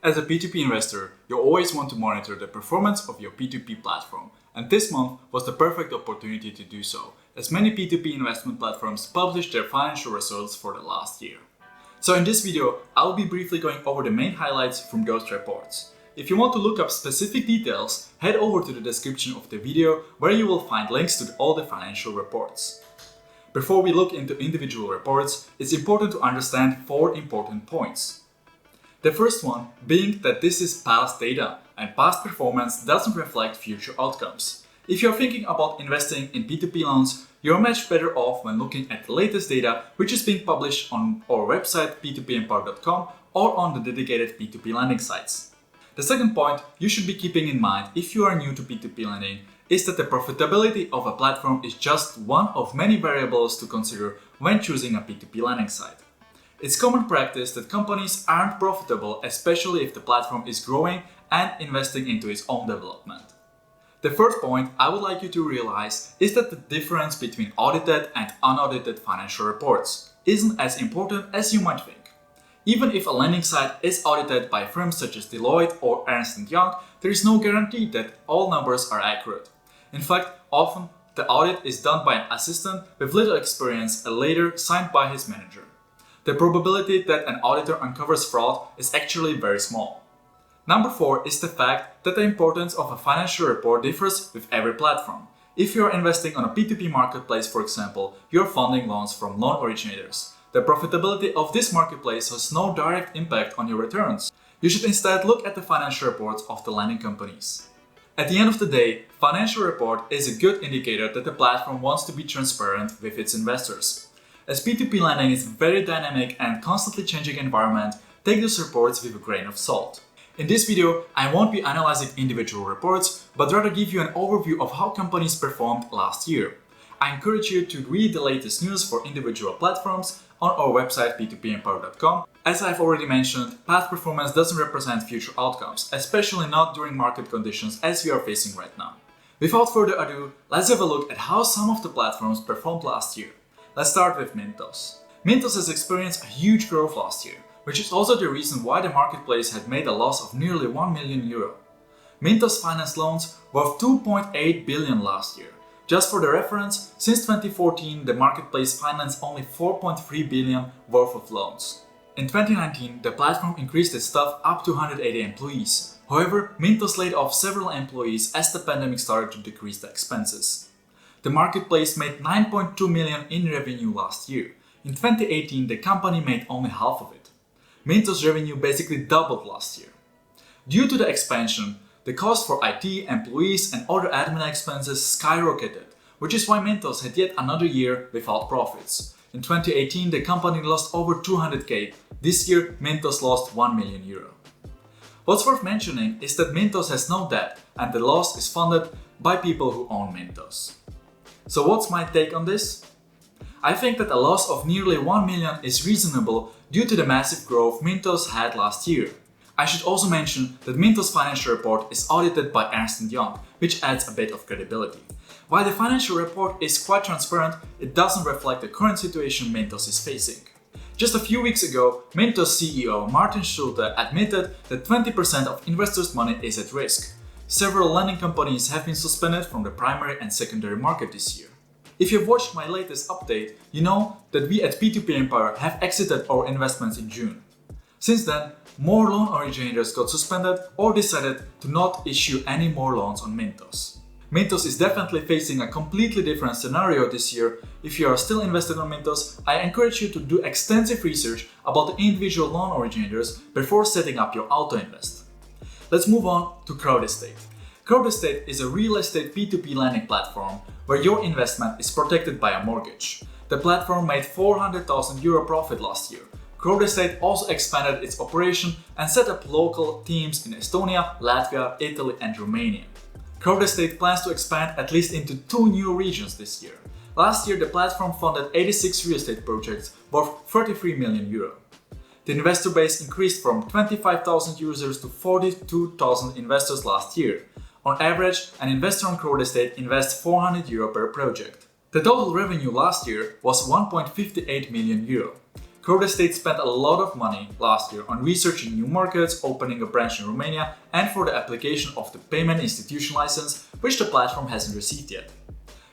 As a P2P investor, you always want to monitor the performance of your P2P platform, and this month was the perfect opportunity to do so, as many P2P investment platforms published their financial results for the last year. So in this video, I'll be briefly going over the main highlights from those reports. If you want to look up specific details, head over to the description of the video where you will find links to all the financial reports. Before we look into individual reports, it's important to understand 4 important points. The first one being that this is past data and past performance doesn't reflect future outcomes. If you're thinking about investing in P2P loans, you're much better off when looking at the latest data which is being published on our website p2pempower.com or on the dedicated P2P lending sites. The second point you should be keeping in mind if you are new to P2P lending is that the profitability of a platform is just one of many variables to consider when choosing a P2P lending site. It's common practice that companies aren't profitable, especially if the platform is growing and investing into its own development. The first point I would like you to realize is that the difference between audited and unaudited financial reports isn't as important as you might think. Even if a lending site is audited by firms such as Deloitte or Ernst & Young, there is no guarantee that all numbers are accurate. In fact, often the audit is done by an assistant with little experience and later signed by his manager. The probability that an auditor uncovers fraud is actually very small. Number 4 is the fact that the importance of a financial report differs with every platform. If you are investing on a P2P marketplace, for example, you are funding loans from loan originators. The profitability of this marketplace has no direct impact on your returns. You should instead look at the financial reports of the lending companies. At the end of the day, financial report is a good indicator that the platform wants to be transparent with its investors. As P2P lending is a very dynamic and constantly changing environment, take those reports with a grain of salt. In this video, I won't be analyzing individual reports, but rather give you an overview of how companies performed last year. I encourage you to read the latest news for individual platforms on our website p2pempower.com. As I've already mentioned, past performance doesn't represent future outcomes, especially not during market conditions as we are facing right now. Without further ado, let's have a look at how some of the platforms performed last year. Let's start with Mintos. Mintos has experienced a huge growth last year, which is also the reason why the marketplace had made a loss of nearly 1 million euro. Mintos financed loans worth 2.8 billion last year. Just for the reference, since 2014 the marketplace financed only 4.3 billion worth of loans. In 2019 the platform increased its staff up to 180 employees. However, Mintos laid off several employees as the pandemic started to decrease the expenses. The marketplace made 9.2 million in revenue last year. In 2018 the company made only half of it. Mintos' revenue basically doubled last year. Due to the expansion, the cost for IT, employees and other admin expenses skyrocketed, which is why Mentos had yet another year without profits. In 2018 the company lost over 200k, this year Mentos lost 1 million euro. What's worth mentioning is that Mentos has no debt and the loss is funded by people who own Mentos. So what's my take on this? I think that a loss of nearly 1 million is reasonable due to the massive growth Mintos had last year. I should also mention that Mintos' financial report is audited by Ernst & Young, which adds a bit of credibility. While the financial report is quite transparent, it doesn't reflect the current situation Mintos is facing. Just a few weeks ago, Mintos CEO Martin Schulte admitted that 20% of investors' money is at risk. Several lending companies have been suspended from the primary and secondary market this year. If you've watched my latest update, you know that we at P2P Empower have exited our investments in June. Since then, more loan originators got suspended or decided to not issue any more loans on Mintos. Mintos is definitely facing a completely different scenario this year. If you are still invested on Mintos, I encourage you to do extensive research about the individual loan originators before setting up your auto invest. Let's move on to CrowdEstate. CrowdEstate is a real estate P2P lending platform where your investment is protected by a mortgage. The platform made 400,000 euro profit last year. CrowdEstate also expanded its operation and set up local teams in Estonia, Latvia, Italy and Romania. CrowdEstate plans to expand at least into 2 new regions this year. Last year the platform funded 86 real estate projects worth 33 million euro. The investor base increased from 25,000 users to 42,000 investors last year. On average, an investor on CrowdEstate invests 400 euro per project. The total revenue last year was 1.58 million euro. CrowdEstate spent a lot of money last year on researching new markets, opening a branch in Romania, and for the application of the payment institution license, which the platform hasn't received yet.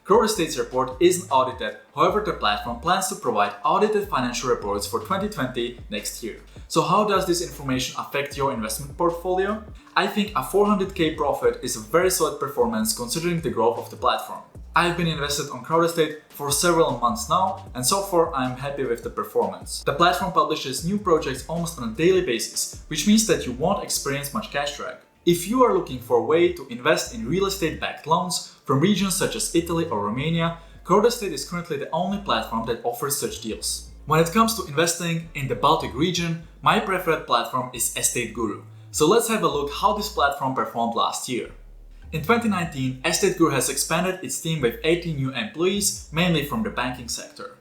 CrowdEstate's report isn't audited, however the platform plans to provide audited financial reports for 2020 next year. So how does this information affect your investment portfolio? I think a 400k profit is a very solid performance considering the growth of the platform. I've been invested on CrowdEstate for several months now, and so far I'm happy with the performance. The platform publishes new projects almost on a daily basis, which means that you won't experience much cash drag. If you are looking for a way to invest in real estate-backed loans from regions such as Italy or Romania, CrowdEstate is currently the only platform that offers such deals. When it comes to investing in the Baltic region, my preferred platform is Estate Guru. So let's have a look how this platform performed last year. In 2019, Estate Guru has expanded its team with 18 new employees, mainly from the banking sector.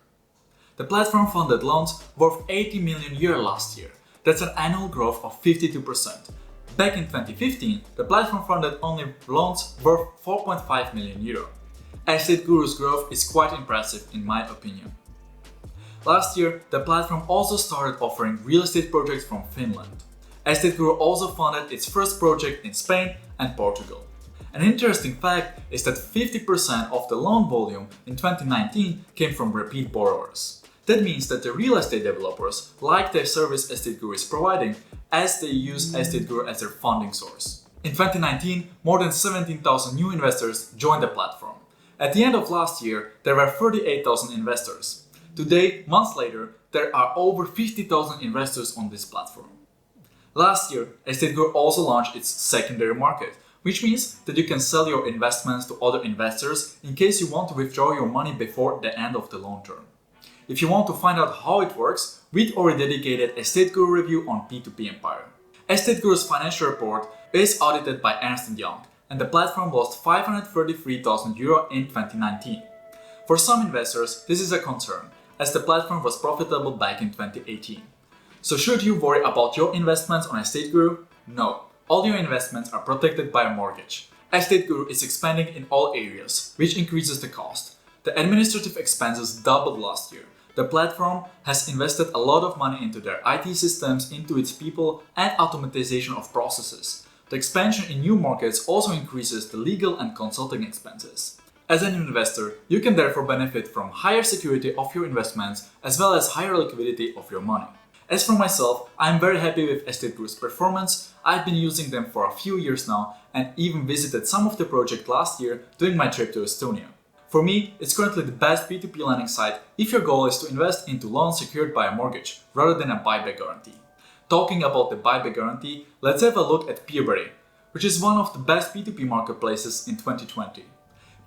The platform funded loans worth 80 million euro last year. That's an annual growth of 52%. Back in 2015, the platform funded only loans worth 4.5 million euro. Estate Guru's growth is quite impressive in my opinion. Last year, the platform also started offering real estate projects from Finland. Estate Guru also funded its first project in Spain and Portugal. An interesting fact is that 50% of the loan volume in 2019 came from repeat borrowers. That means that the real estate developers like the service Estate Guru is providing as they use Estate Guru as their funding source. In 2019, more than 17,000 new investors joined the platform. At the end of last year, there were 38,000 investors. Today, months later, there are over 50,000 investors on this platform. Last year, Estate Guru also launched its secondary market, which means that you can sell your investments to other investors in case you want to withdraw your money before the end of the loan term. If you want to find out how it works, read our dedicated Estate Guru review on P2P Empire. Estate Guru's financial report is audited by Ernst & Young, and the platform lost 533,000 euro in 2019. For some investors, this is a concern, as the platform was profitable back in 2018. So should you worry about your investments on Estate Guru? No. All your investments are protected by a mortgage. Estate Guru is expanding in all areas, which increases the cost. The administrative expenses doubled last year. The platform has invested a lot of money into their IT systems, into its people, and automatization of processes. The expansion in new markets also increases the legal and consulting expenses. As an investor, you can therefore benefit from higher security of your investments as well as higher liquidity of your money. As for myself, I am very happy with Estate Guru's performance. I've been using them for a few years now and even visited some of the project last year during my trip to Estonia. For me, it's currently the best P2P lending site if your goal is to invest into loans secured by a mortgage rather than a buyback guarantee. Talking about the buyback guarantee, let's have a look at Peerberry, which is one of the best P2P marketplaces in 2020.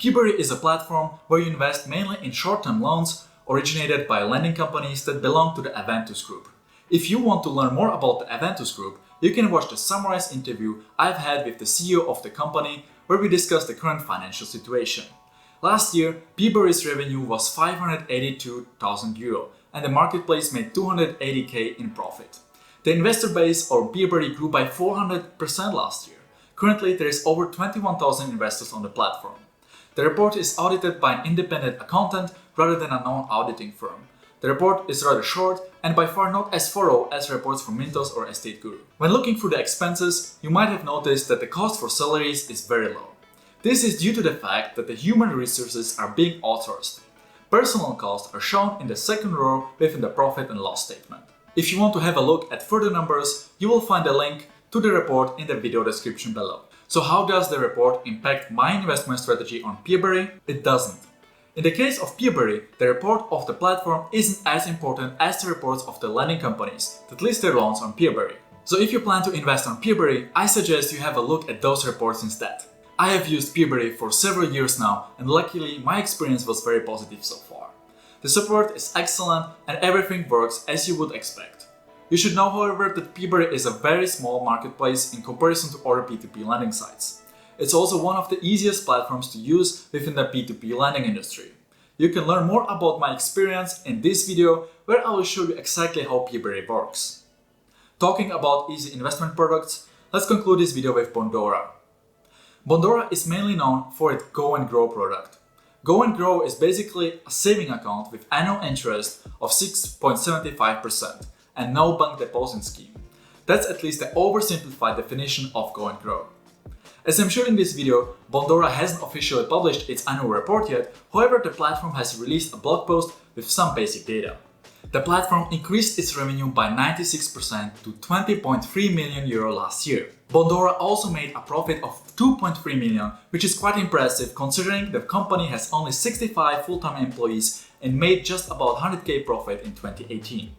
Peerberry is a platform where you invest mainly in short-term loans originated by lending companies that belong to the Aventus Group. If you want to learn more about the Aventus Group, you can watch the summarized interview I've had with the CEO of the company where we discuss the current financial situation. Last year, Peerberry's revenue was 582,000 euro and the marketplace made 280k in profit. The investor base or Peerberry grew by 400% last year. Currently, there is over 21,000 investors on the platform. The report is audited by an independent accountant rather than a non-auditing firm. The report is rather short and by far not as thorough as reports from Mintos or Estate Guru. When looking through the expenses, you might have noticed that the cost for salaries is very low. This is due to the fact that the human resources are being outsourced. Personal costs are shown in the second row within the profit and loss statement. If you want to have a look at further numbers, you will find a link to the report in the video description below. So how does the report impact my investment strategy on Peerberry? It doesn't. In the case of Peerberry, the report of the platform isn't as important as the reports of the lending companies that list their loans on Peerberry. So if you plan to invest on Peerberry, I suggest you have a look at those reports instead. I have used Peerberry for several years now and luckily my experience was very positive so far. The support is excellent and everything works as you would expect. You should know, however, that Peerberry is a very small marketplace in comparison to other P2P lending sites. It's also one of the easiest platforms to use within the P2P lending industry. You can learn more about my experience in this video where I will show you exactly how Peerberry works. Talking about easy investment products, let's conclude this video with Bondora. Bondora is mainly known for its Go and Grow product. Go and Grow is basically a saving account with annual interest of 6.75% and no bank deposit scheme. That's at least the oversimplified definition of Go and Grow. As I'm shooting this video, Bondora hasn't officially published its annual report yet, however the platform has released a blog post with some basic data. The platform increased its revenue by 96% to 20.3 million euro last year. Bondora also made a profit of 2.3 million, which is quite impressive considering the company has only 65 full-time employees and made just about 100k profit in 2018.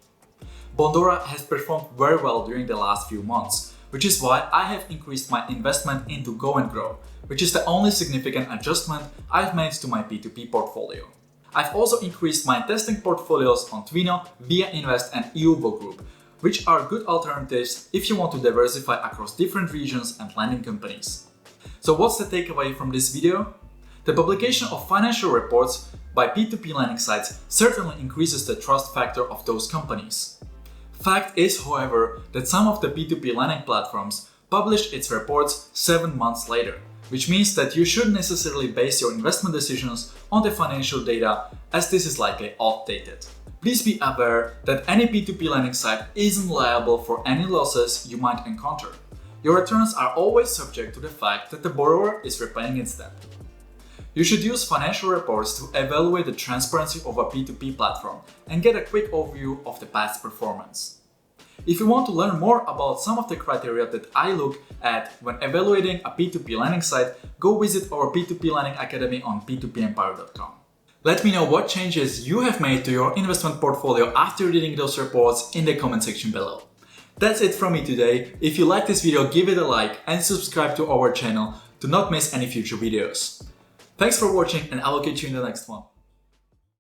Bondora has performed very well during the last few months, which is why I have increased my investment into Go and Grow, which is the only significant adjustment I've made to my P2P portfolio. I've also increased my testing portfolios on Twino, Via Invest and EUVO Group, which are good alternatives if you want to diversify across different regions and lending companies. So what's the takeaway from this video? The publication of financial reports by P2P lending sites certainly increases the trust factor of those companies. Fact is, however, that some of the P2P lending platforms published its reports 7 months later, which means that you shouldn't necessarily base your investment decisions on the financial data, as this is likely outdated. Please be aware that any P2P lending site isn't liable for any losses you might encounter. Your returns are always subject to the fact that the borrower is repaying its debt. You should use financial reports to evaluate the transparency of a P2P platform and get a quick overview of the past performance. If you want to learn more about some of the criteria that I look at when evaluating a P2P lending site, go visit our P2P Lending Academy on p2pempire.com. Let me know what changes you have made to your investment portfolio after reading those reports in the comment section below. That's it from me today. If you like this video, give it a like and subscribe to our channel to not miss any future videos. Thanks for watching and I will catch you in the next one.